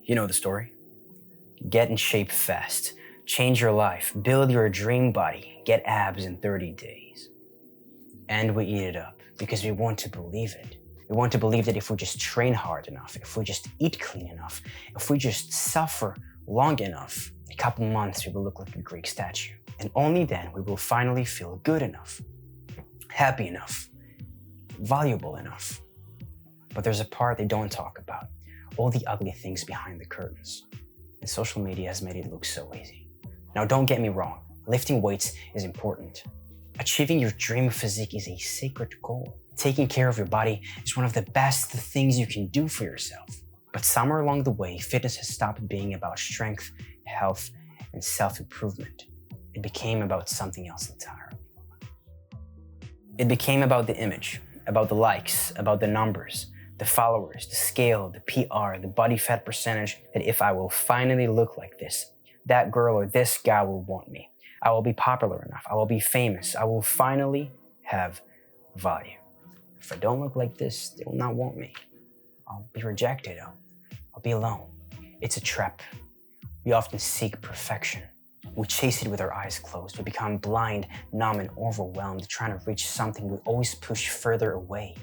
You know the story. Get in shape fast, change your life, build your dream body, get abs in 30 days. And we eat it up because we want to believe it. We want to believe that if we just train hard enough, if we just eat clean enough, if we just suffer long enough, in a couple months we will look like a Greek statue. And only then we will finally feel good enough, happy enough, valuable enough. But there's a part they don't talk about, all the ugly things behind the curtains. And social media has made it look so easy. Now don't get me wrong, lifting weights is important. Achieving your dream physique is a sacred goal. Taking care of your body is one of the best things you can do for yourself. But somewhere along the way, fitness has stopped being about strength, health, and self-improvement. It became about something else entirely. It became about the image, about the likes, about the numbers, the followers, the scale, the PR, the body fat percentage, that if I will finally look like this, that girl or this guy will want me. I will be popular enough. I will be famous. I will finally have value. If I don't look like this, they will not want me. I'll be rejected. I'll be alone. It's a trap. We often seek perfection. We chase it with our eyes closed. We become blind, numb, and overwhelmed, trying to reach something we always push further away.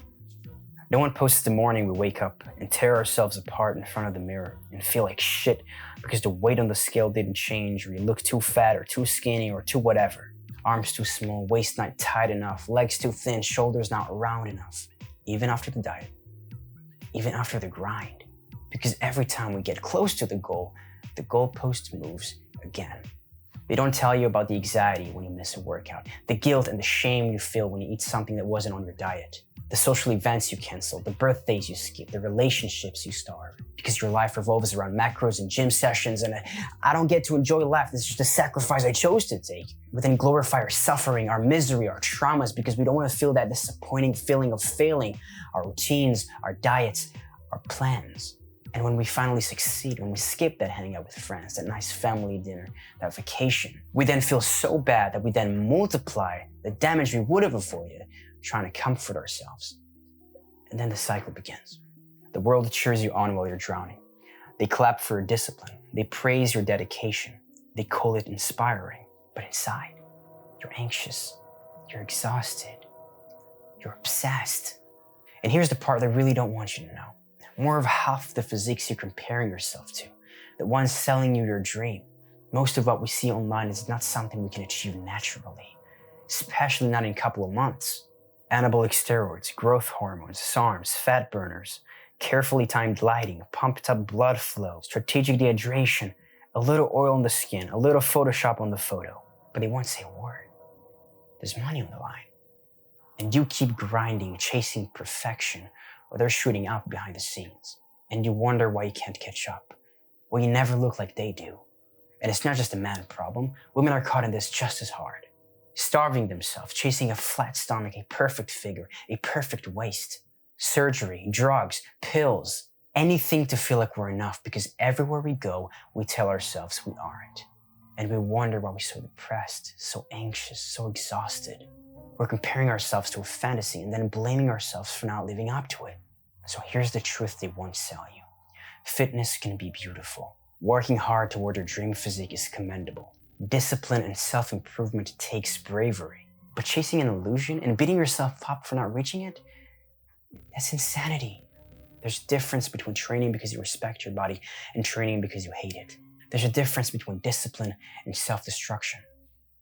No one posts the morning we wake up and tear ourselves apart in front of the mirror and feel like shit because the weight on the scale didn't change, or you look too fat or too skinny or too whatever. Arms too small, waist not tight enough, legs too thin, shoulders not round enough. Even after the diet, even after the grind. Because every time we get close to the goalpost moves again. They don't tell you about the anxiety when you miss a workout, the guilt and the shame you feel when you eat something that wasn't on your diet, the social events you cancel, the birthdays you skip, the relationships you starve, because your life revolves around macros and gym sessions, and I don't get to enjoy life. This is just a sacrifice I chose to take. We then glorify our suffering, our misery, our traumas, because we don't want to feel that disappointing feeling of failing our routines, our diets, our plans. And when we finally succeed, when we skip that hanging out with friends, that nice family dinner, that vacation, we then feel so bad that we then multiply the damage we would have avoided trying to comfort ourselves. And then the cycle begins. The world cheers you on while you're drowning. They clap for your discipline. They praise your dedication. They call it inspiring. But inside, you're anxious. You're exhausted. You're obsessed. And here's the part they really don't want you to know. More of half the physiques you're comparing yourself to, the ones selling you your dream. Most of what we see online is not something we can achieve naturally, especially not in a couple of months. Anabolic steroids, growth hormones, SARMs, fat burners, carefully timed lighting, pumped up blood flow, strategic dehydration, a little oil on the skin, a little Photoshop on the photo. But they won't say a word. There's money on the line. And you keep grinding, chasing perfection, or they're shooting out behind the scenes. And you wonder why you can't catch up. Well, you never look like they do. And it's not just a man problem. Women are caught in this just as hard. Starving themselves, chasing a flat stomach, a perfect figure, a perfect waist. Surgery, drugs, pills, anything to feel like we're enough, because everywhere we go, we tell ourselves we aren't. And we wonder why we're so depressed, so anxious, so exhausted. We're comparing ourselves to a fantasy and then blaming ourselves for not living up to it. So here's the truth they won't sell you. Fitness can be beautiful. Working hard toward your dream physique is commendable. Discipline and self-improvement takes bravery. But chasing an illusion and beating yourself up for not reaching it, that's insanity. There's a difference between training because you respect your body and training because you hate it. There's a difference between discipline and self-destruction.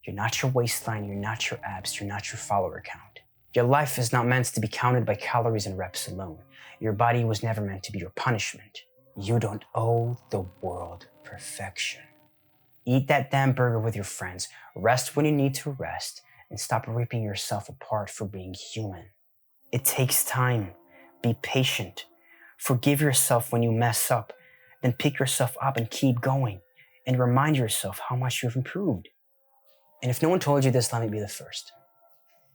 You're not your waistline, you're not your abs, you're not your follower count. Your life is not meant to be counted by calories and reps alone. Your body was never meant to be your punishment. You don't owe the world perfection. Eat that damn burger with your friends, rest when you need to rest, and stop ripping yourself apart for being human. It takes time. Be patient. Forgive yourself when you mess up, then pick yourself up and keep going, and remind yourself how much you've improved. And if no one told you this, let me be the first.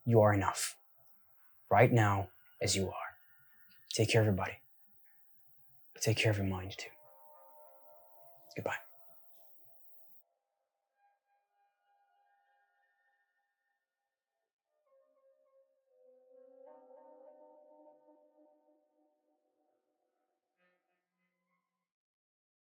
You are enough. Right now, as you are. Take care of your body. But take care of your mind too. Goodbye.